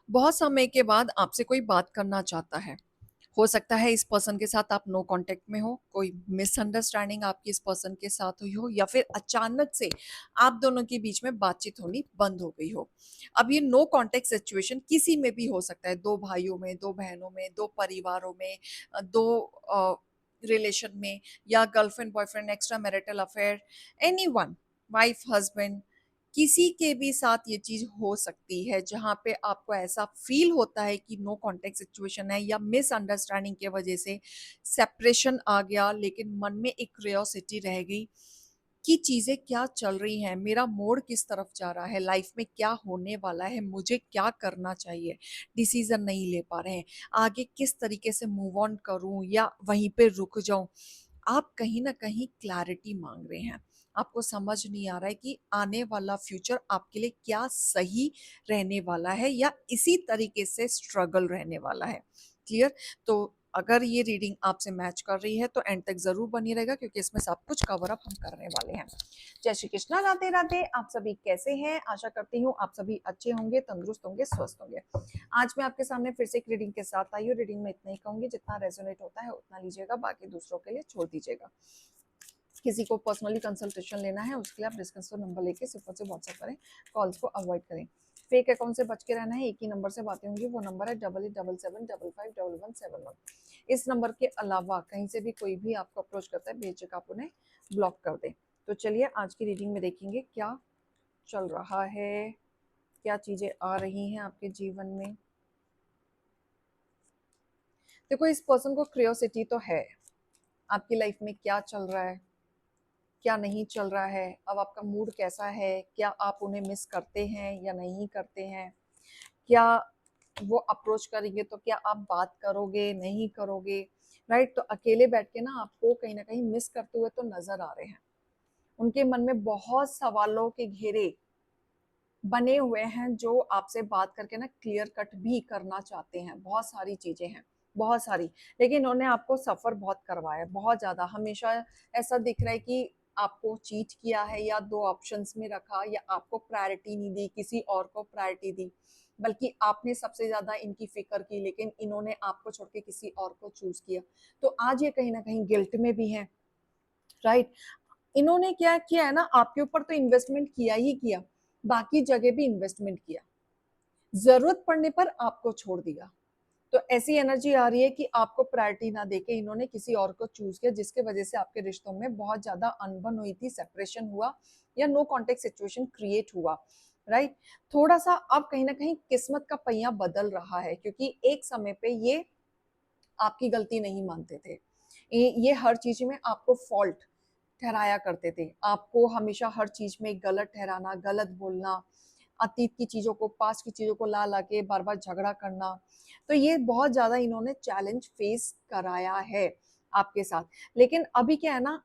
बहुत समय के बाद आपसे कोई बात करना चाहता है। हो सकता है इस पर्सन के साथ आप नो कांटेक्ट में हो, कोई मिसअंडरस्टैंडिंग आपकी इस पर्सन के साथ हुई हो या फिर अचानक से आप दोनों के बीच में बातचीत होनी बंद हो गई हो। अब ये नो कांटेक्ट सिचुएशन किसी में भी हो सकता है, 2 भाइयों में, 2 बहनों में, 2 परिवारों में, 2 रिलेशन में या girlfriend, boyfriend, extra marital affair, anyone, wife, husband, किसी के भी साथ ये चीज हो सकती है जहां पे आपको ऐसा फील होता है कि नो कॉन्टेक्ट सिचुएशन है या मिसअंडरस्टैंडिंग की वजह से सेपरेशन आ गया, लेकिन मन में एक क्यूरियोसिटी रह गई कि चीजें क्या चल रही हैं, मेरा मोड़ किस तरफ जा रहा है, लाइफ में क्या होने वाला है, मुझे क्या करना चाहिए, डिसीजन नहीं ले पा रहे हैं, आगे किस तरीके से मूव ऑन करूं या वहीं पे रुक जाऊं। आप कहीं ना कहीं क्लैरिटी मांग रहे हैं। आपको समझ नहीं आ रहा है कि आने वाला फ्यूचर आपके लिए क्या सही रहने वाला है या इसी तरीके से स्ट्रगल रहने वाला है। क्लियर? तो अगर ये रीडिंग आपसे मैच कर रही है तो एंड तक जरूर बनी रहेगा, क्योंकि इसमें सब कुछ कवर अप हम करने वाले हैं। जय श्री कृष्णा, राधे राधे। आप सभी कैसे हैं? आशा करती हूँ आप सभी अच्छे होंगे, तंदुरुस्त होंगे, स्वस्थ होंगे। आज मैं आपके सामने फिर से एक रीडिंग के साथ आई हूँ। रीडिंग में इतना ही कहूंगी, जितना रेजोनेट होता है उतना लीजिएगा, बाकी दूसरों के लिए छोड़ दीजिएगा। किसी को पर्सनली कंसल्टेशन लेना है उसके लिए आप डिस्कस नंबर लेके सिर्फ से व्हाट्सएप करें, कॉल्स को अवॉइड करें। फेक अकाउंट से बच के रहना है। एक ही नंबर से बातें होंगी, वो नंबर है 8877551171। इस नंबर के अलावा कहीं से भी कोई भी आपको अप्रोच करता है, बेझिझक आप उन्हें ब्लॉक कर दें। तो चलिए आज की रीडिंग में देखेंगे क्या चल रहा है, क्या चीजें आ रही हैं आपके जीवन में। देखो, इस पर्सन को क्यूरियोसिटी तो है, आपकी लाइफ में क्या चल रहा है, क्या नहीं चल रहा है, अब आपका मूड कैसा है, क्या आप उन्हें मिस करते हैं या नहीं करते हैं, क्या वो अप्रोच करेंगे तो क्या आप बात करोगे, नहीं करोगे। राइट? तो अकेले बैठ के ना आपको कहीं ना कहीं मिस करते हुए तो नजर आ रहे हैं। उनके मन में बहुत सवालों के घेरे बने हुए हैं जो आपसे बात करके ना क्लियर कट भी करना चाहते हैं। बहुत सारी चीजें हैं, बहुत सारी, लेकिन इन्होंने आपको सफर बहुत करवाया है, बहुत ज्यादा। हमेशा ऐसा दिख रहा है कि आपको चीट किया है या दो ऑप्शंस में रखा, या आपको प्रायोरिटी नहीं दी, किसी और को प्रायोरिटी दी, बल्कि आपने सबसे ज्यादा इनकी फिक्र की, लेकिन इन्होंने आपको छोड़ के किसी और को चूज किया। तो आज ये कहीं ना कहीं गिल्ट में भी है। राइट? इन्होंने क्या किया है ना, आपके ऊपर तो इन्वेस्टमेंट किया ही किया, बाकी जगह भी इन्वेस्टमेंट किया, जरूरत पड़ने पर आपको छोड़ दिया। तो ऐसी एनर्जी आ रही है कि आपको प्रायोरिटी ना देके इन्होंने किसी और को चूज किया, जिसके वजह से आपके रिश्तों में बहुत ज्यादा अनबन हुई थी, सेपरेशन हुआ या नो कॉन्टेक्ट सिचुएशन क्रिएट हुआ। राइट? थोड़ा सा अब कहीं ना कहीं किस्मत का पहिया बदल रहा है, क्योंकि एक समय पे ये आपकी गलती नहीं मानते थे। ये हर चीज में आपको फॉल्ट ठहराया करते थे, आपको हमेशा हर चीज में गलत ठहराना, गलत बोलना, अतीत की चीजों को, पास्ट की चीजों को ला ला के बार बार झगड़ा करना। तो ये बहुत ज्यादा इन्होंने चैलेंज फेस कराया है आपके साथ। लेकिन अभी क्या है ना,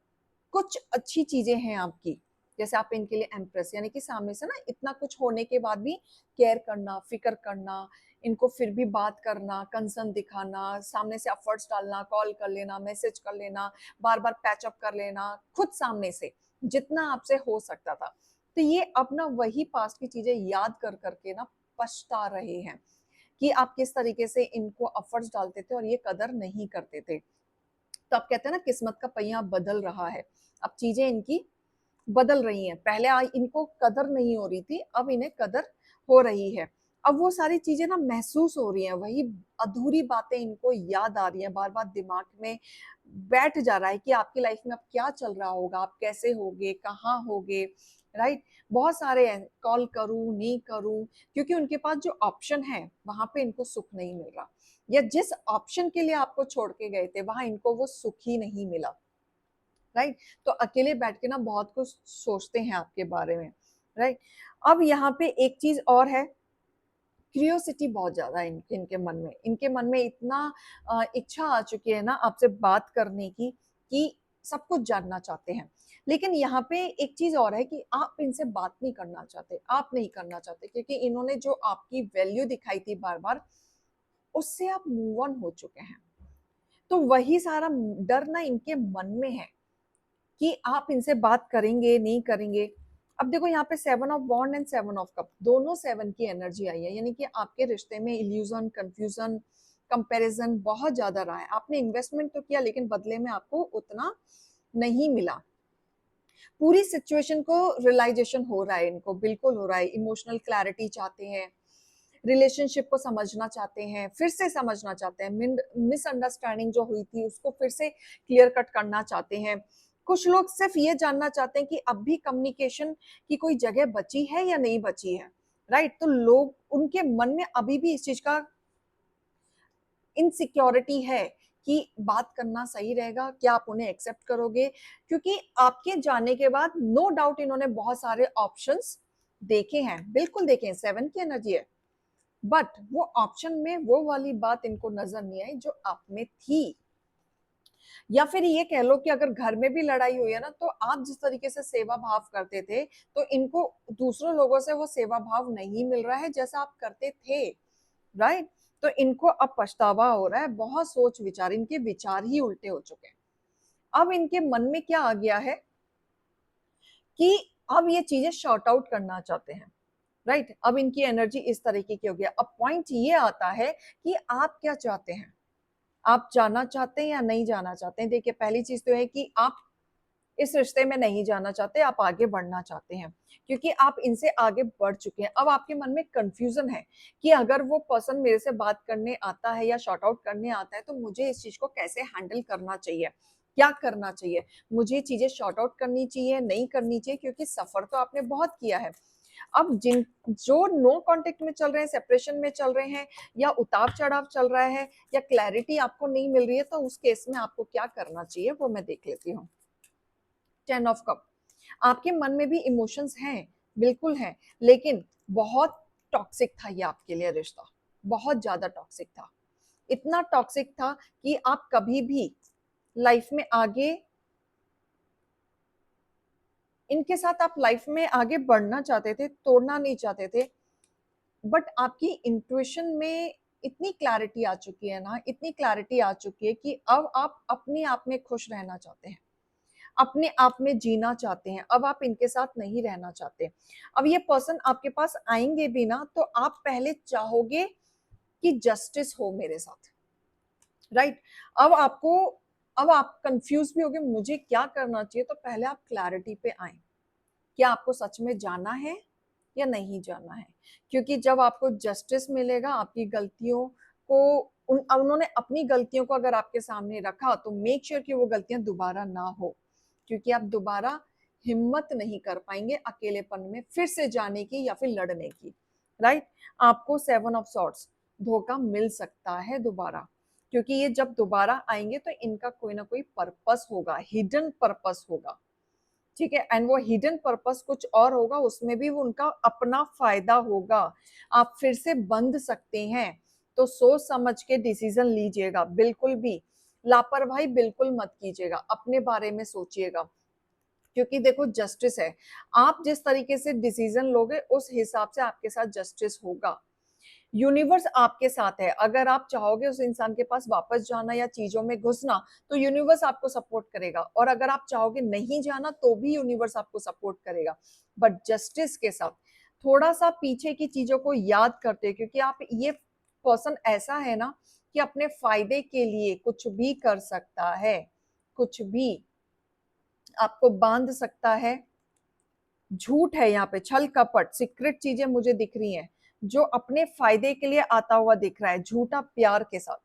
कुछ अच्छी चीजें हैं आपकी। जैसे आप इनके लिए एम्प्रेस, यानी कि सामने से ना इतना कुछ होने के बाद भी केयर करना, फिक्र करना, इनको फिर भी बात करना, कंसर्न दिखाना, सामने से एफर्ट्स डालना, कॉल कर लेना, मैसेज कर लेना, बार बार पैचअप कर लेना खुद सामने से, जितना आपसे हो सकता था। तो ये अब ना वही पास्ट की चीजें याद कर करके ना पछता रहे हैं कि आप किस तरीके से इनको एफर्ट्स डालते थे और ये कदर नहीं करते थे। तो आप कहते हैं ना, किस्मत का पहिया बदल रहा है, अब चीजें इनकी बदल रही हैं। पहले इनको कदर नहीं हो रही थी, अब इन्हें कदर हो रही है। अब वो सारी चीजें ना महसूस हो रही हैं, वही अधूरी बातें इनको याद आ रही हैं, बार बार दिमाग में बैठ जा रहा है कि आपकी लाइफ में अब क्या चल रहा होगा, आप कैसे होगे, कहाँ होगे। राइट? बहुत सारे हैं, कॉल करूं नहीं करूं, क्योंकि उनके पास जो ऑप्शन है वहां पे इनको सुख नहीं मिल रहा, या जिस ऑप्शन के लिए आपको छोड़ के गए थे वहां इनको वो सुख ही नहीं मिला। राइट? तो अकेले बैठ के ना बहुत कुछ सोचते हैं आपके बारे में। राइट? अब यहाँ पे एक चीज और है, क्यूरियोसिटी बहुत ज्यादा है इनके मन में। इनके मन में इतना इच्छा आ चुकी है ना आपसे बात करने की, कि सब कुछ जानना चाहते हैं। लेकिन यहाँ पे एक चीज और है कि आप इनसे बात नहीं करना चाहते, आप नहीं करना चाहते, क्योंकि इन्होंने जो आपकी वैल्यू दिखाई थी बार बार, उससे आप मूव ऑन हो चुके हैं। तो वही सारा डर ना इनके मन में है कि आप इनसे बात करेंगे नहीं करेंगे। अब देखो यहाँ पे 7 of wand and 7 of cup, दोनों 7 की एनर्जी आई है, यानी कि आपके रिश्ते में इल्यूजन, कंफ्यूजन, कंपैरिजन बहुत ज्यादा रहा है। आपने इन्वेस्टमेंट तो किया लेकिन बदले में आपको उतना नहीं मिला। पूरी सिचुएशन को रियलाइजेशन हो रहा है, इनको बिल्कुल हो रहा है। इमोशनल क्लैरिटी चाहते हैं, रिलेशनशिप को समझना चाहते हैं, फिर से समझना चाहते हैं, मिसअंडरस्टैंडिंग जो हुई थी उसको फिर से क्लियर कट करना चाहते हैं। कुछ लोग सिर्फ ये जानना चाहते हैं कि अब भी कम्युनिकेशन की कोई जगह बची है या नहीं बची है, राइट। तो लोग, उनके मन में अभी भी इस चीज का इनसिक्योरिटी है कि बात करना सही रहेगा, क्या आप उन्हें एक्सेप्ट करोगे, क्योंकि आपके जाने के बाद नो डाउट इन्होंने बहुत सारे ऑप्शंस देखे हैं, बिल्कुल देखे हैं, 7 की एनर्जी है, बट वो ऑप्शन में वो वाली बात इनको नजर नहीं आई जो आप में थी। या फिर ये कह लो कि अगर घर में भी लड़ाई हुई है ना, तो आप जिस तरीके से सेवा भाव करते थे, तो इनको दूसरों लोगों से वो सेवा भाव नहीं मिल रहा है जैसा आप करते थे, राइट। तो इनको अब पछतावा हो रहा है, बहुत सोच विचार, इनके विचार ही उल्टे हो चुके हैं। अब इनके मन में क्या आ गया है कि अब ये चीजें शॉर्ट आउट करना चाहते हैं, राइट। अब इनकी एनर्जी इस तरीके की हो गया। अब पॉइंट ये आता है कि आप क्या चाहते हैं, आप जाना चाहते हैं या नहीं जाना चाहते हैं। देखिए, पहली चीज तो है कि आप इस रिश्ते में नहीं जाना चाहते, आप आगे बढ़ना चाहते हैं, क्योंकि आप इनसे आगे बढ़ चुके हैं। अब आपके मन में कंफ्यूजन है कि अगर वो पर्सन मेरे से बात करने आता है या शॉर्ट आउट करने आता है, तो मुझे इस चीज को कैसे हैंडल करना चाहिए, क्या करना चाहिए, मुझे चीजें शॉर्ट आउट करनी चाहिए, नहीं करनी चाहिए, क्योंकि सफर तो आपने बहुत किया है। अब जिन जो नो कांटेक्ट में चल रहे हैं, सेपरेशन में चल रहे हैं, या उतार चढ़ाव चल रहा है, या क्लैरिटी आपको नहीं मिल रही है, तो उस केस में आपको क्या करना चाहिए वो मैं देख लेती हूँ। 10 ऑफ कप, आपके मन में भी इमोशंस हैं, बिल्कुल हैं, लेकिन बहुत टॉक्सिक था ये आपके लिए रिश्ता, बहुत ज्यादा टॉक्सिक था। इतना टॉक्सिक था कि आप कभी भी लाइफ में आगे, इनके साथ आप लाइफ में आगे बढ़ना चाहते थे, तोड़ना नहीं चाहते थे, बट आपकी इंट्यूशन में इतनी क्लैरिटी आ चुकी है ना, इतनी क्लैरिटी आ चुकी है कि अब आप अपने आप में खुश रहना चाहते हैं, अपने आप में जीना चाहते हैं, अब आप इनके साथ नहीं रहना चाहते। अब ये पर्सन आपके पास आएंगे भी ना, तो आप पहले चाहोगे कि जस्टिस हो मेरे साथ, राइट। अब आपको, अब आप कंफ्यूज भी होगे मुझे क्या करना चाहिए, तो पहले आप क्लैरिटी पे आए, क्या आपको सच में जाना है या नहीं जाना है। क्योंकि जब आपको जस्टिस मिलेगा, आपकी गलतियों को, उन्होंने अपनी गलतियों को अगर आपके सामने रखा, तो मेक श्योर कि वो गलतियां दोबारा ना हो, क्योंकि आप दोबारा हिम्मत नहीं कर पाएंगे अकेलेपन में फिर से जाने की या फिर लड़ने की, राइट। आपको 7 ऑफ सॉर्ड्स, धोखा मिल सकता है दोबारा, क्योंकि ये जब दोबारा आएंगे तो इनका कोई ना कोई पर्पस होगा, हिडन पर्पस होगा, ठीक है। एंड वो हिडन पर्पस कुछ और होगा, उसमें भी वो उनका अपना फायदा होगा। आप फिर से बंध सकते हैं, तो सोच समझ के डिसीजन लीजिएगा, बिल्कुल भी लापरवाही बिल्कुल मत कीजिएगा, अपने बारे में सोचिएगा, क्योंकि देखो जस्टिस है, आप जिस तरीके से डिसीजन लोगे उस हिसाब से आपके साथ जस्टिस होगा। यूनिवर्स आपके साथ है, अगर आप चाहोगे उस इंसान के पास वापस जाना या चीजों में घुसना, तो यूनिवर्स आपको सपोर्ट करेगा, और अगर आप चाहोगे नहीं जाना तो भी यूनिवर्स आपको सपोर्ट करेगा, बट जस्टिस के साथ। थोड़ा सा पीछे की चीजों को याद करते, क्योंकि आप, ये पर्सन ऐसा है ना कि अपने फायदे के लिए कुछ भी कर सकता है, कुछ भी आपको बांध सकता है। झूठ है यहाँ पे, छल कपट, सीक्रेट चीजें मुझे दिख रही हैं, जो अपने फायदे के लिए आता हुआ दिख रहा है, झूठा प्यार के साथ,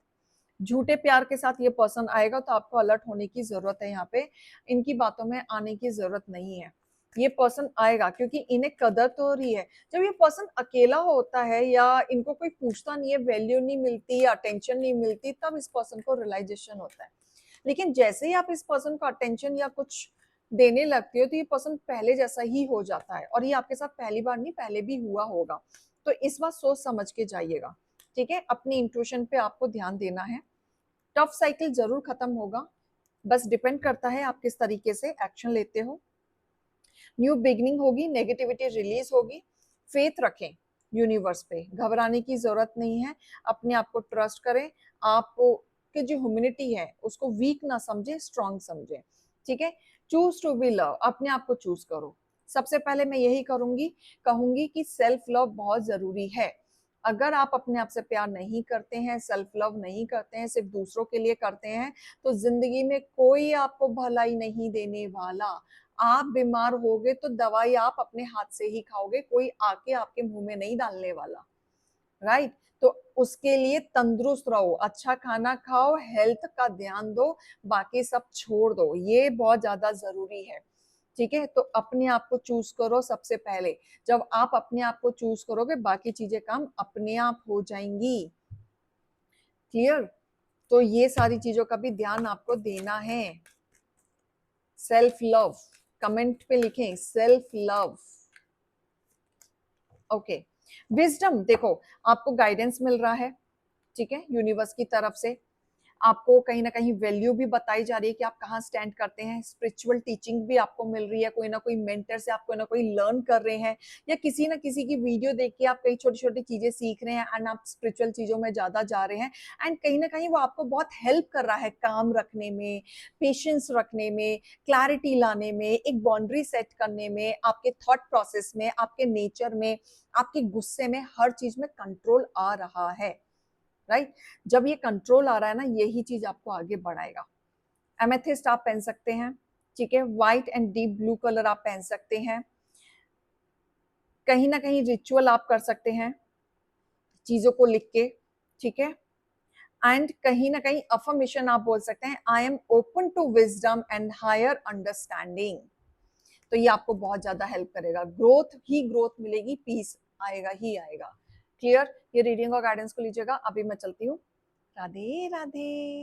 झूठे प्यार के साथ ये पर्सन आएगा, तो आपको अलर्ट होने की जरूरत है। यहाँ पे इनकी बातों में आने की जरूरत नहीं है, ये पर्सन आएगा, क्योंकि इन्हें कदर तो हो रही है। जब ये पर्सन अकेला होता है या इनको कोई पूछता नहीं है, वैल्यू नहीं मिलती या अटेंशन नहीं मिलती, तब इस पर्सन को रियलाइजेशन होता है। लेकिन जैसे ही आप इस पर्सन को अटेंशन या कुछ देने लगते हो, तो ये पर्सन पहले जैसा ही हो जाता है, और ये आपके साथ पहली बार नहीं, पहले भी हुआ होगा। तो इस बार सोच समझ के जाइएगा, ठीक है। अपनी इंट्यूशन पे आपको ध्यान देना है। टफ साइकिल जरूर खत्म होगा, बस डिपेंड करता है आप किस तरीके से एक्शन लेते हो। न्यू बिगनिंग होगी, नेगेटिविटी रिलीज होगी, फेथ रखें यूनिवर्स पे, घबराने की जरूरत नहीं है, अपने आप को ट्रस्ट करें, आप की जो ह्यूमिनिटी है उसको वीक ना समझे, स्ट्रांग समझे, ठीक है। चूज टू बी लव, अपने आप को चूज करो, सबसे पहले मैं यही कहूंगी कि सेल्फ लव बहुत जरूरी है। अगर आप अपने आप से प्यार नहीं करते हैं, सेल्फ लव नहीं करते हैं, सिर्फ दूसरों के लिए करते हैं, तो जिंदगी में कोई आपको भलाई नहीं देने वाला। आप बीमार होगे तो दवाई आप अपने हाथ से ही खाओगे, कोई आके आपके मुंह में नहीं डालने वाला। राइट? तो उसके लिए तंदुरुस्त रहो, अच्छा खाना खाओ, हेल्थ का ध्यान दो, बाकी सब छोड़ दो, ये बहुत ज्यादा जरूरी है। ठीक है? तो अपने आप को चूज करो सबसे पहले। जब आप अपने आप को चूज करोगे, बाकी चीजें काम अपने आप हो जाएंगी। क्लियर? तो ये सारी चीजों का भी ध्यान आपको देना है। सेल्फ लव, कमेंट पे लिखें सेल्फ लव। ओके। विजडम, देखो आपको गाइडेंस मिल रहा है, ठीक है, यूनिवर्स की तरफ से। आपको कहीं ना कहीं वैल्यू भी बताई जा रही है कि आप कहाँ स्टैंड करते हैं। स्पिरिचुअल टीचिंग भी आपको मिल रही है, कोई ना कोई मेंटर से आप कोई ना कोई लर्न कर रहे हैं, या किसी ना किसी की वीडियो देख के आप कई छोटी छोटी चीजें सीख रहे हैं एंड आप स्पिरिचुअल चीजों में ज्यादा जा रहे हैं। एंड कहीं ना कहीं वो आपको बहुत हेल्प कर रहा है काम रखने में, पेशेंस रखने में, क्लैरिटी लाने में, एक बाउंड्री सेट करने में, आपके थॉट प्रोसेस में, आपके नेचर में, आपके गुस्से में, हर चीज में कंट्रोल आ रहा है। राइट? जब ये कंट्रोल आ रहा है ना, यही चीज आपको आगे बढ़ाएगा। एमेथिस्ट आप पहन सकते हैं, ठीक है, white and deep blue colour आप पहन सकते हैं। कहीं ना कहीं रिचुअल आप कर सकते हैं चीजों को लिख के, ठीक है। एंड कहीं ना कहीं अफर्मेशन आप बोल सकते हैं, I am open to wisdom and higher understanding. तो ये आपको बहुत ज्यादा हेल्प करेगा, ग्रोथ ही ग्रोथ मिलेगी, पीस आएगा ही आएगा। क्लियर? ये रीडिंग और गाइडेंस को लीजिएगा। अभी मैं चलती हूँ। राधे राधे।